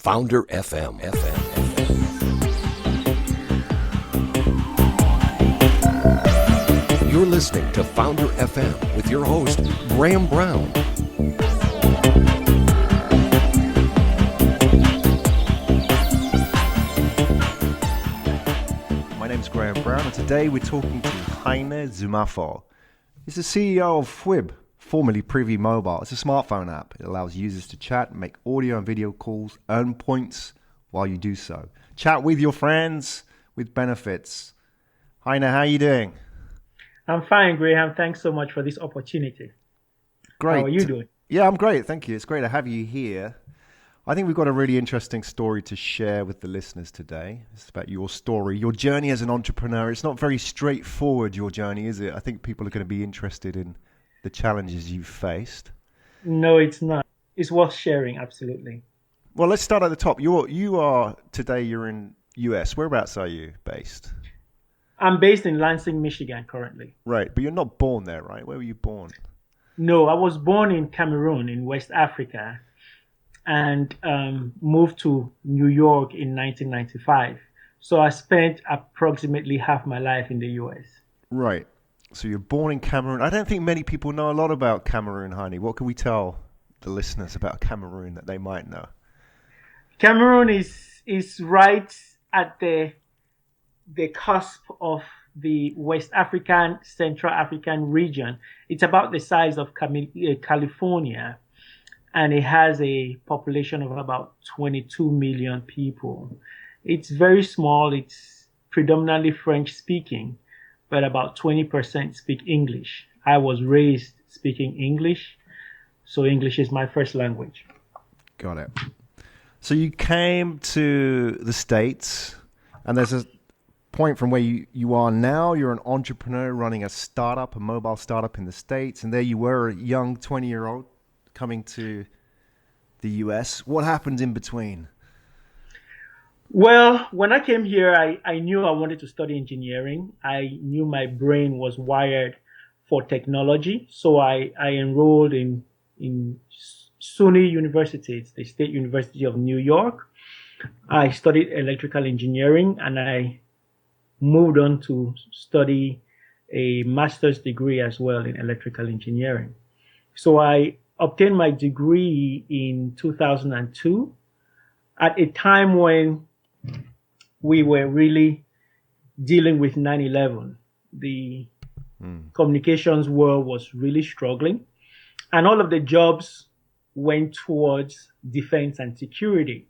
Founder FM. You're listening to Founder FM with your host, Graham Brown. My name is Graham Brown, and today we're talking to Heine Nzumafo. He's the CEO of FWIB, formerly Privy Mobile. It's a smartphone app. It allows users to chat, make audio and video calls, earn points while you do so. Chat with your friends with benefits. Heine, how are you doing? I'm fine, Graham. Thanks so much for this opportunity. Great. How are you doing? Yeah, I'm great. Thank you. It's great to have you here. I think we've got a really interesting story to share with the listeners today. It's about your story, your journey as an entrepreneur. It's not very straightforward, your journey, is it? I think people are going to be interested in the challenges you've faced. No, it's not. It's worth sharing, absolutely. Well, let's start at the top. You're in US. Whereabouts are you based? I'm based in Lansing, Michigan currently. Right, but you're not born there, right? Where were you born? No, I was born in Cameroon in West Africa and moved to New York in 1995. So I spent approximately half my life in the US. Right. So you're born in Cameroon. I don't think many people know a lot about Cameroon, Heine. What can we tell the listeners about Cameroon that they might know? Cameroon is right at the cusp of the West African, Central African region. It's about the size of California, and it has a population of about 22 million people. It's very small. It's predominantly French speaking, but about 20% speak English. I was raised speaking English, so English is my first language. Got it. So you came to the States, and there's a point from where you are now. You're an entrepreneur running a mobile startup in the States, and there you were, a young 20-year-old coming to the US. What happened in between? Well, when I came here, I knew I wanted to study engineering. I knew my brain was wired for technology. So I enrolled in SUNY University, it's the State University of New York. I studied electrical engineering, and I moved on to study a master's degree as well in electrical engineering. So I obtained my degree in 2002 at a time when we were really dealing with 9/11. The communications world was really struggling, and all of the jobs went towards defense and security.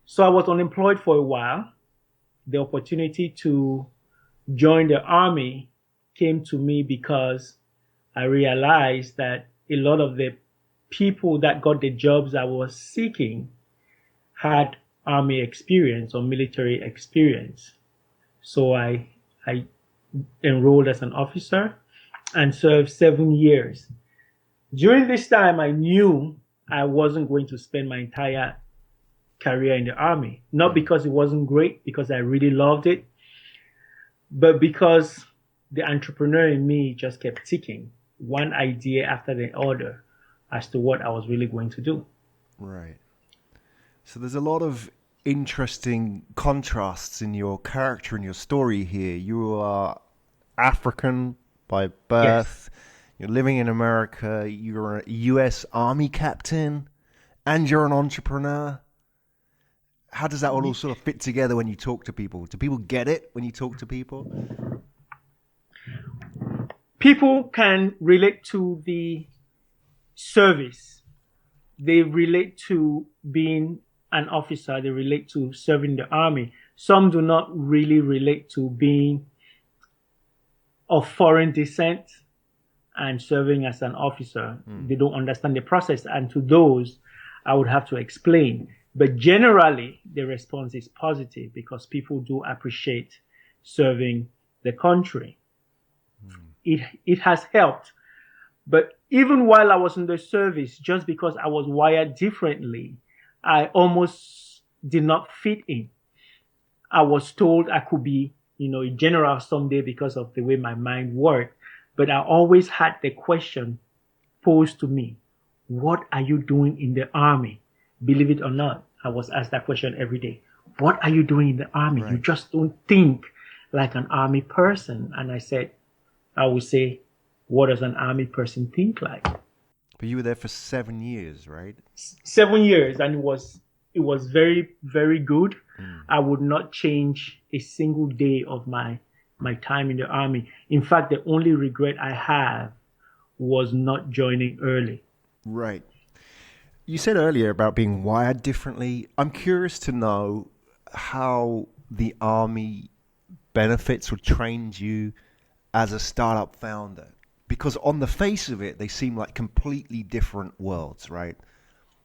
So I was unemployed for a while. The opportunity to join the army came to me because I realized that a lot of the people that got the jobs I was seeking had army experience or military experience. So I enrolled as an officer and served 7 years. During this time, I knew I wasn't going to spend my entire career in the army, not because it wasn't great, because I really loved it, but because the entrepreneur in me just kept ticking one idea after the other as to what I was really going to do. Right. So there's a lot of interesting contrasts in your character and your story here. You are African by birth. Yes. You're living in America. You're a US Army captain, and you're an entrepreneur. How does that all sort of fit together when you talk to people? Do people get it when you talk to people? People can relate to the service. They relate to being an officer. They relate to serving the army. Some do not really relate to being of foreign descent and serving as an officer. They don't understand the process. And to those, I would have to explain. But generally, the response is positive because people do appreciate serving the country. It has helped. But even while I was in the service, just because I was wired differently, I almost did not fit in. I was told I could be, a general someday because of the way my mind worked. But I always had the question posed to me, what are you doing in the army? Believe it or not, I was asked that question every day. What are you doing in the army? You Right. just don't think like an army person. And I would say, what does an army person think like? But you were there for 7 years, right? 7 years, and it was very, very good. Mm. I would not change a single day of my time in the army. In fact, the only regret I have was not joining early. Right. You said earlier about being wired differently. I'm curious to know how the army benefits or trained you as a startup founder. Because on the face of it, they seem like completely different worlds, right?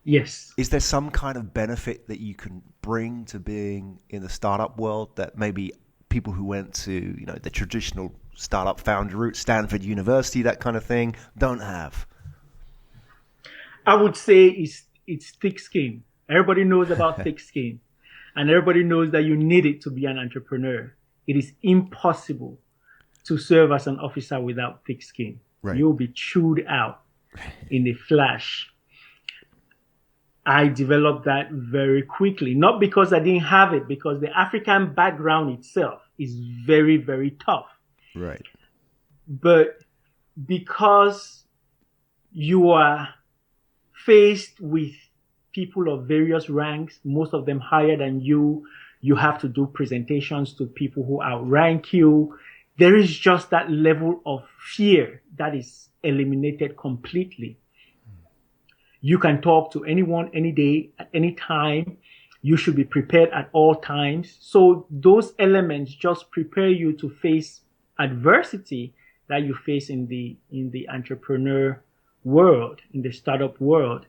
Yes. Is there some kind of benefit that you can bring to being in the startup world that maybe people who went to, the traditional startup founder route, Stanford University, that kind of thing, don't have? I would say it's thick skin. Everybody knows about thick skin, and everybody knows that you need it to be an entrepreneur. It is impossible to serve as an officer without thick skin. Right. You'll be chewed out in a flash. I developed that very quickly, not because I didn't have it, because the African background itself is very, very tough. Right. But because you are faced with people of various ranks, most of them higher than you, you have to do presentations to people who outrank you. There is just that level of fear that is eliminated completely. You can talk to anyone, any day, at any time. You should be prepared at all times. So those elements just prepare you to face adversity that you face in the entrepreneur world, in the startup world.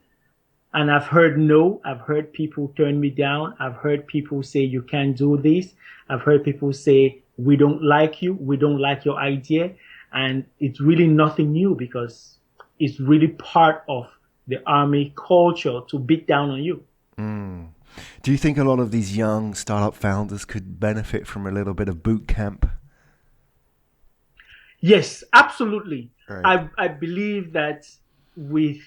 And I've heard no, I've heard people turn me down. I've heard people say, you can't do this. I've heard people say, we don't like you. We don't like your idea. And it's really nothing new, because it's really part of the army culture to beat down on you. Mm. Do you think a lot of these young startup founders could benefit from a little bit of boot camp? Yes, absolutely. Right. I believe that with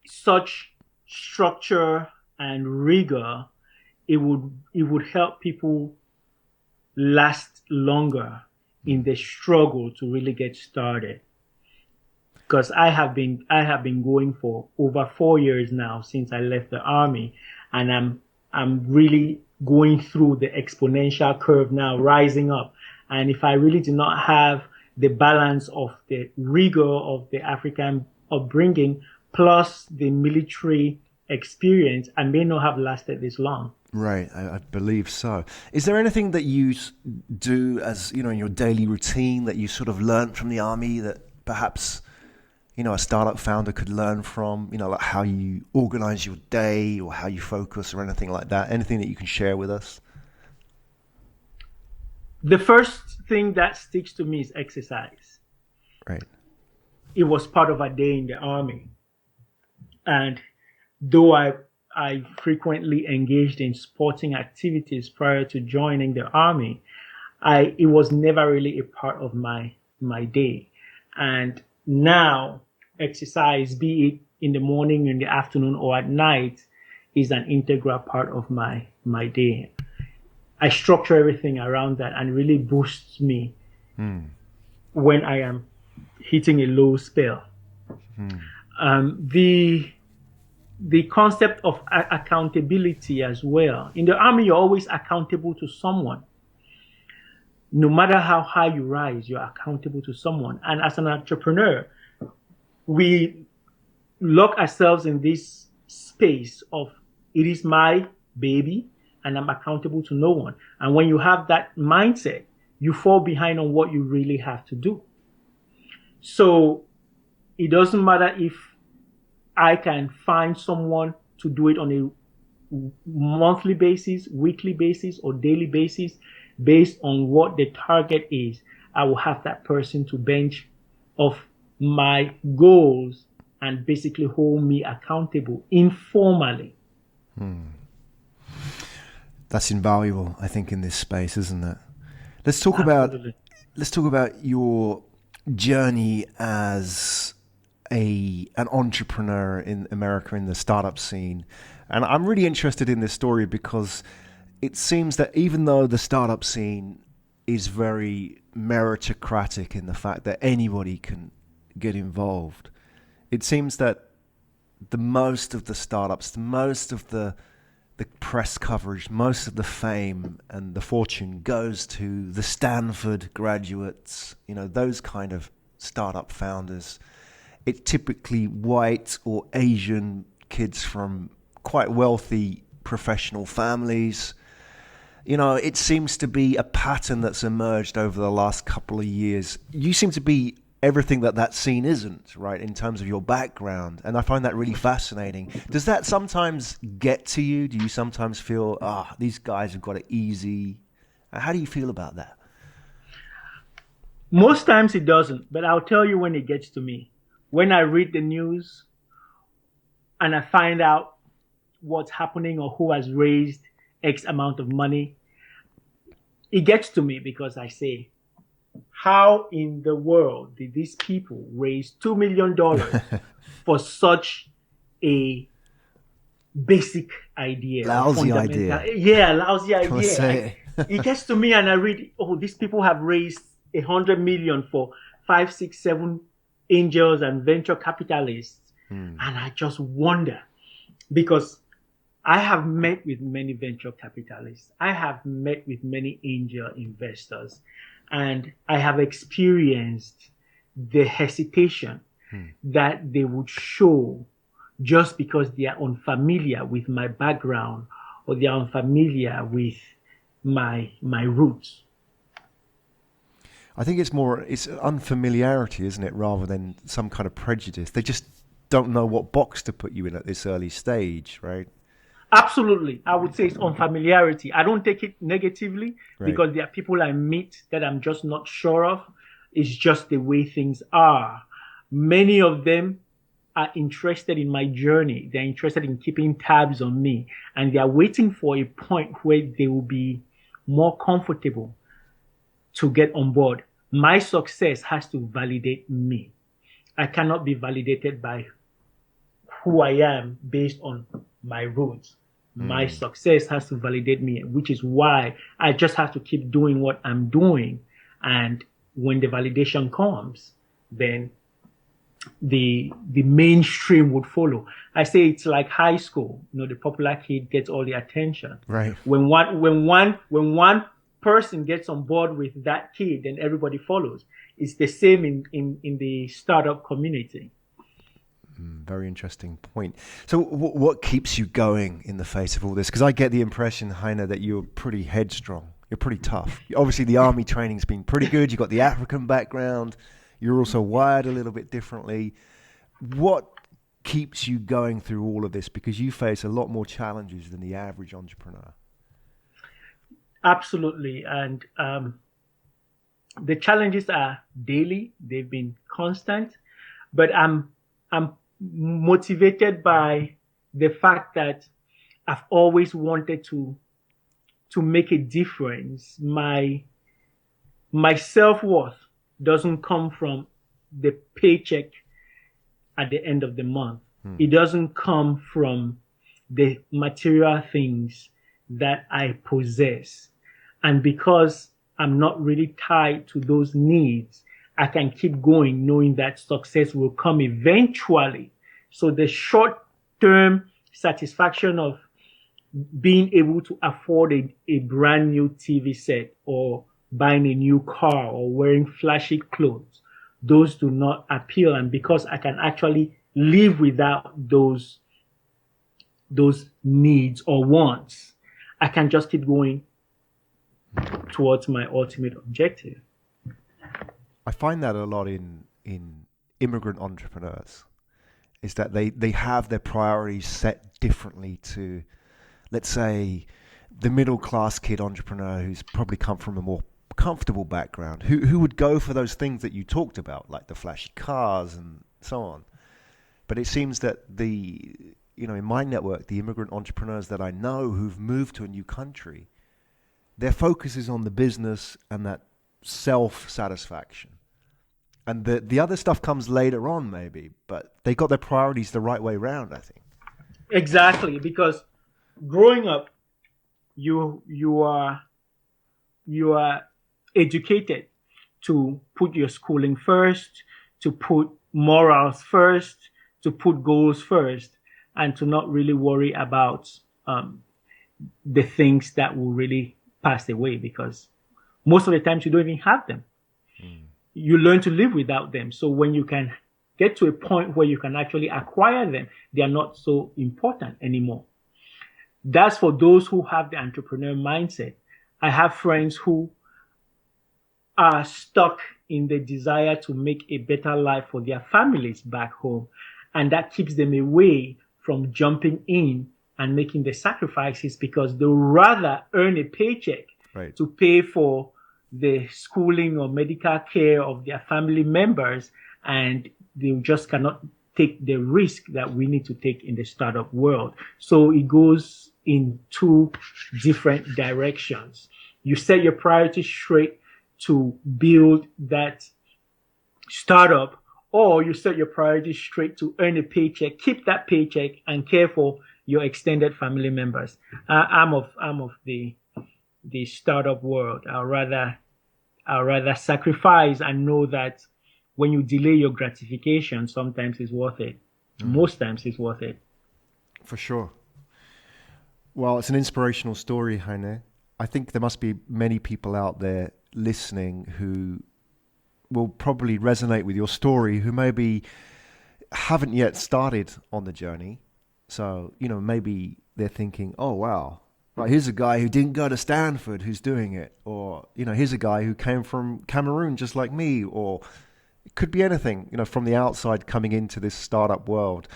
such structure and rigor, it would help people last longer in the struggle to really get started. Because I have been going for over 4 years now since I left the army, and I'm really going through the exponential curve now, rising up. And if I really did not have the balance of the rigor of the African upbringing plus the military experience, I may not have lasted this long. Right, I believe so. Is there anything that you do as, in your daily routine that you sort of learned from the army that perhaps, a startup founder could learn from, like how you organize your day or how you focus or anything like that? Anything that you can share with us? The first thing that sticks to me is exercise. Right. It was part of a day in the army. And though I frequently engaged in sporting activities prior to joining the army, it was never really a part of my day. And now exercise, be it in the morning, in the afternoon, or at night, is an integral part of my day. I structure everything around that, and really boosts me when I am hitting a low spell. The concept of accountability as well. In the army, you're always accountable to someone. No matter how high you rise, you're accountable to someone. And as an entrepreneur, we lock ourselves in this space of, it is my baby and I'm accountable to no one. And when you have that mindset, you fall behind on what you really have to do. So it doesn't matter if I can find someone to do it on a monthly basis, weekly basis, or daily basis, based on what the target is. I will have that person to bench of my goals and basically hold me accountable informally. That's invaluable, I think, in this space, isn't it? Let's talk Absolutely. about your journey as an entrepreneur in America in the startup scene. And I'm really interested in this story because it seems that even though the startup scene is very meritocratic in the fact that anybody can get involved, it seems that the most of the startups, the most of the press coverage, most of the fame and the fortune goes to the Stanford graduates, those kind of startup founders. It's typically white or Asian kids from quite wealthy professional families. It seems to be a pattern that's emerged over the last couple of years. You seem to be everything that scene isn't, right, in terms of your background. And I find that really fascinating. Does that sometimes get to you? Do you sometimes feel, these guys have got it easy? How do you feel about that? Most times it doesn't, but I'll tell you when it gets to me. When I read the news and I find out what's happening or who has raised X amount of money, it gets to me because I say, how in the world did these people raise $2 million for such a basic idea? Lousy idea. Yeah, lousy Come idea. It gets to me and I read, these people have raised $100 million for 5, 6, 7 angels and venture capitalists. And I just wonder, because I have met with many venture capitalists. I have met with many angel investors, and I have experienced the hesitation that they would show just because they are unfamiliar with my background or they are unfamiliar with my roots. I think it's unfamiliarity, isn't it, rather than some kind of prejudice. They just don't know what box to put you in at this early stage, right? Absolutely. I would say it's unfamiliarity. I don't take it negatively because there are people I meet that I'm just not sure of. It's just the way things are. Many of them are interested in my journey. They're interested in keeping tabs on me, and they are waiting for a point where they will be more comfortable to get on board. My success has to validate me. I cannot be validated by who I am based on my roots. My success has to validate me, which is why I just have to keep doing what I'm doing. And when the validation comes, then the mainstream would follow. I say it's like high school. The popular kid gets all the attention. Right. When one person gets on board with that kid, then everybody follows. It's the same in the startup community. Very interesting point. So what keeps you going in the face of all this? Because I get the impression, Heine, that you're pretty headstrong. You're pretty tough. Obviously, the army training's been pretty good. You've got the African background. You're also wired a little bit differently. What keeps you going through all of this? Because you face a lot more challenges than the average entrepreneur. Absolutely. And the challenges are daily. They've been constant. But I'm motivated by the fact that I've always wanted to make a difference. My self-worth doesn't come from the paycheck at the end of the month. It doesn't come from the material things that I possess. And because I'm not really tied to those needs, I can keep going knowing that success will come eventually. So the short-term satisfaction of being able to afford a brand new TV set or buying a new car or wearing flashy clothes, those do not appeal. And because I can actually live without those needs or wants, I can just keep going towards my ultimate objective. I find that a lot in immigrant entrepreneurs, is that they have their priorities set differently to, let's say, the middle class kid entrepreneur who's probably come from a more comfortable background, who would go for those things that you talked about, like the flashy cars and so on. But it seems that in my network, the immigrant entrepreneurs that I know who've moved to a new country, their focus is on the business and that self-satisfaction. And the other stuff comes later on, maybe, but they got their priorities the right way round, I think. Exactly, because growing up, you are educated to put your schooling first, to put morals first, to put goals first, and to not really worry about the things that will really pass away, because most of the times you don't even have them. You learn to live without them. So when you can get to a point where you can actually acquire them, they are not so important anymore. That's for those who have the entrepreneur mindset. I have friends who are stuck in the desire to make a better life for their families back home. And that keeps them away from jumping in and making the sacrifices, because they'll rather earn a paycheck to pay for the schooling or medical care of their family members, and they just cannot take the risk that we need to take in the startup world. So it goes in two different directions. You set your priorities straight to build that startup, or you set your priorities straight to earn a paycheck, keep that paycheck, and care for your extended family members. I'm of the startup world. I'd rather sacrifice and know that when you delay your gratification, sometimes it's worth it. Most times it's worth it. For sure. Well, it's an inspirational story, Heine. I think there must be many people out there listening who will probably resonate with your story, who maybe haven't yet started on the journey. So, maybe they're thinking, oh, wow, right, here's a guy who didn't go to Stanford who's doing it. Or, here's a guy who came from Cameroon just like me. Or it could be anything, from the outside coming into this startup world.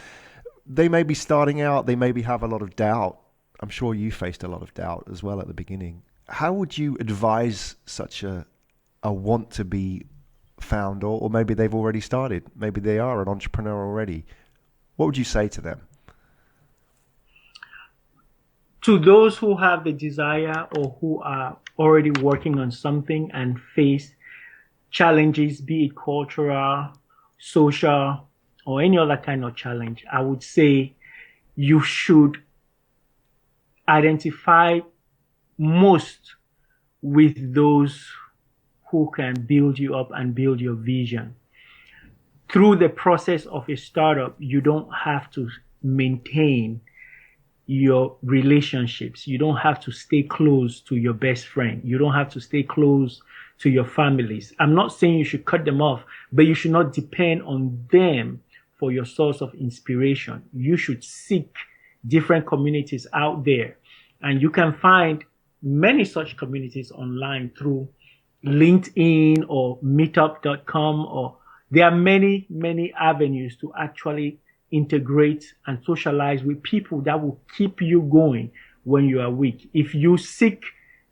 They may be starting out, they maybe have a lot of doubt. I'm sure you faced a lot of doubt as well at the beginning. How would you advise such a want to be found, or maybe they've already started, maybe they are an entrepreneur already? What would you say to them? To those who have the desire or who are already working on something and face challenges, be it cultural, social, or any other kind of challenge, I would say you should identify most with those who can build you up and build your vision. Through the process of a startup, you don't have to maintain your relationships. You don't have to stay close to your best friend. You don't have to stay close to your families. I'm not saying you should cut them off, but you should not depend on them for your source of inspiration. You should seek different communities out there. And you can find many such communities online through LinkedIn or meetup.com, or there are many, many avenues to actually integrate and socialize with people that will keep you going when you are weak. If you seek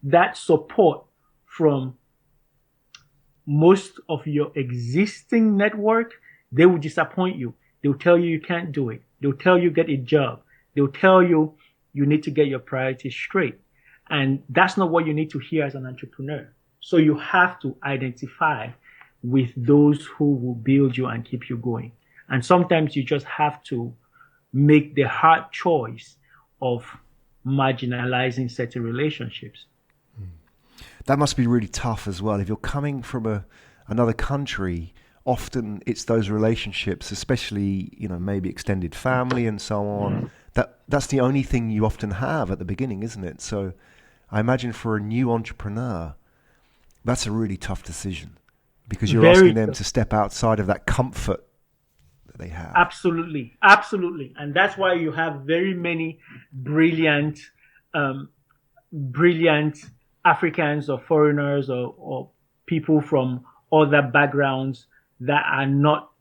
that support from most of your existing network, they will disappoint you. They'll tell you can't do it. They'll tell you get a job. They'll tell you you need to get your priorities straight. And that's not what you need to hear as an entrepreneur. So you have to identify with those who will build you and keep you going. And sometimes you just have to make the hard choice of marginalizing certain relationships. That must be really tough as well. If you're coming from another country, often it's those relationships, especially, maybe extended family and so on. That's the only thing you often have at the beginning, isn't it? So I imagine for a new entrepreneur, that's a really tough decision, because you're asking them to step outside of that comfort that they have. Absolutely. Absolutely. And that's why you have very many brilliant Africans or foreigners or people from other backgrounds that are not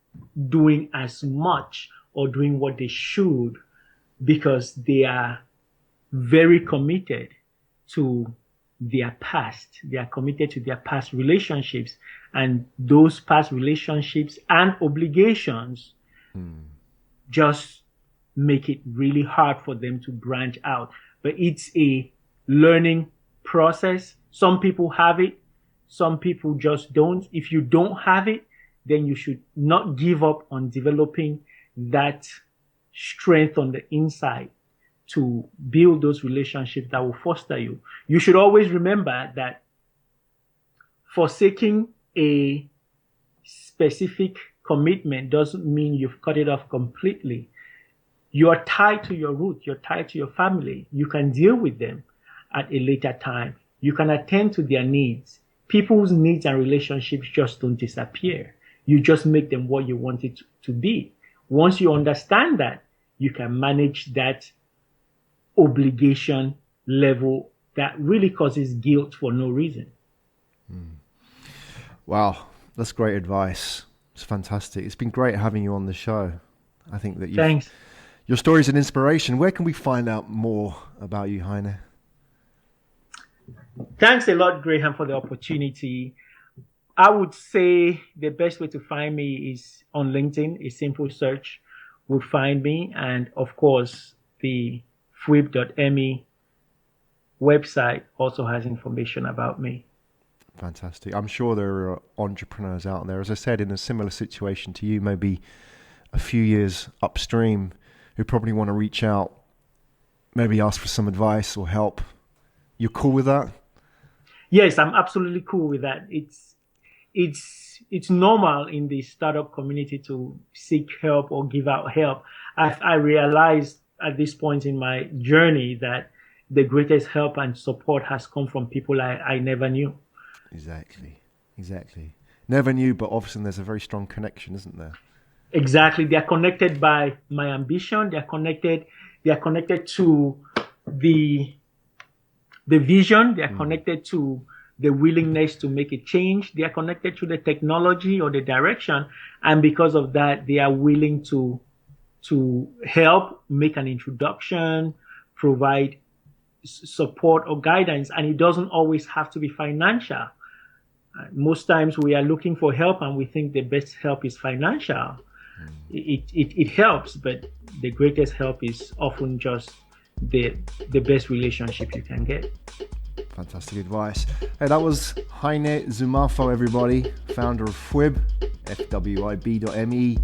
doing as much or doing what they should, because they are very committed to their past. They are committed to their past relationships, and those past relationships and obligations just make it really hard for them to branch out. But it's a learning process. Some people have it, some people just don't. If you don't have it, then you should not give up on developing that strength on the inside to build those relationships that will foster you. You should always remember that forsaking a specific commitment doesn't mean you've cut it off completely. You are tied to your root. You're tied to your family. You can deal with them at a later time. You can attend to their needs. People's needs and relationships just don't disappear. You just make them what you want it to be. Once you understand that, you can manage that obligation level that really causes guilt for no reason. Wow, that's great advice. It's fantastic. It's been great having you on the show. I think that Thanks. Your story is an inspiration. Where can we find out more about you, Heine? Thanks a lot, Graham, for the opportunity. I would say the best way to find me is on LinkedIn. A simple search would find me. And of course, the FWIB.me website also has information about me. Fantastic. I'm sure there are entrepreneurs out there, as I said, in a similar situation to you, maybe a few years upstream, who probably want to reach out, maybe ask for some advice or help. You're cool with that? Yes, I'm absolutely cool with that. It's normal in the startup community to seek help or give out help. I realized at this point in my journey that the greatest help and support has come from people I never knew. Exactly. Never knew, but obviously there's a very strong connection, isn't there? Exactly. They are connected by my ambition. They are connected to the vision. They are connected to the willingness to make a change. They are connected to the technology or the direction. And because of that, they are willing to help, make an introduction, provide support or guidance. And it doesn't always have to be financial. Most times we are looking for help and we think the best help is financial. It helps, but the greatest help is often just the best relationship you can get. Fantastic advice. Hey, that was Heine Nzumafo, everybody, founder of FWIB, FWIB.me.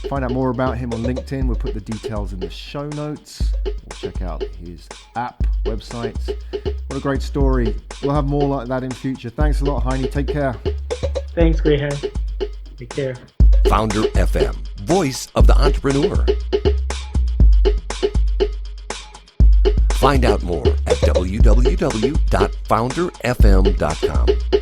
Find out more about him on LinkedIn. We'll put the details in the show notes. We'll check out his app, website. What a great story. We'll have more like that in future. Thanks a lot, Heine. Take care. Thanks, Graham. Take care. Founder FM, voice of the entrepreneur. Find out more at www.founderfm.com.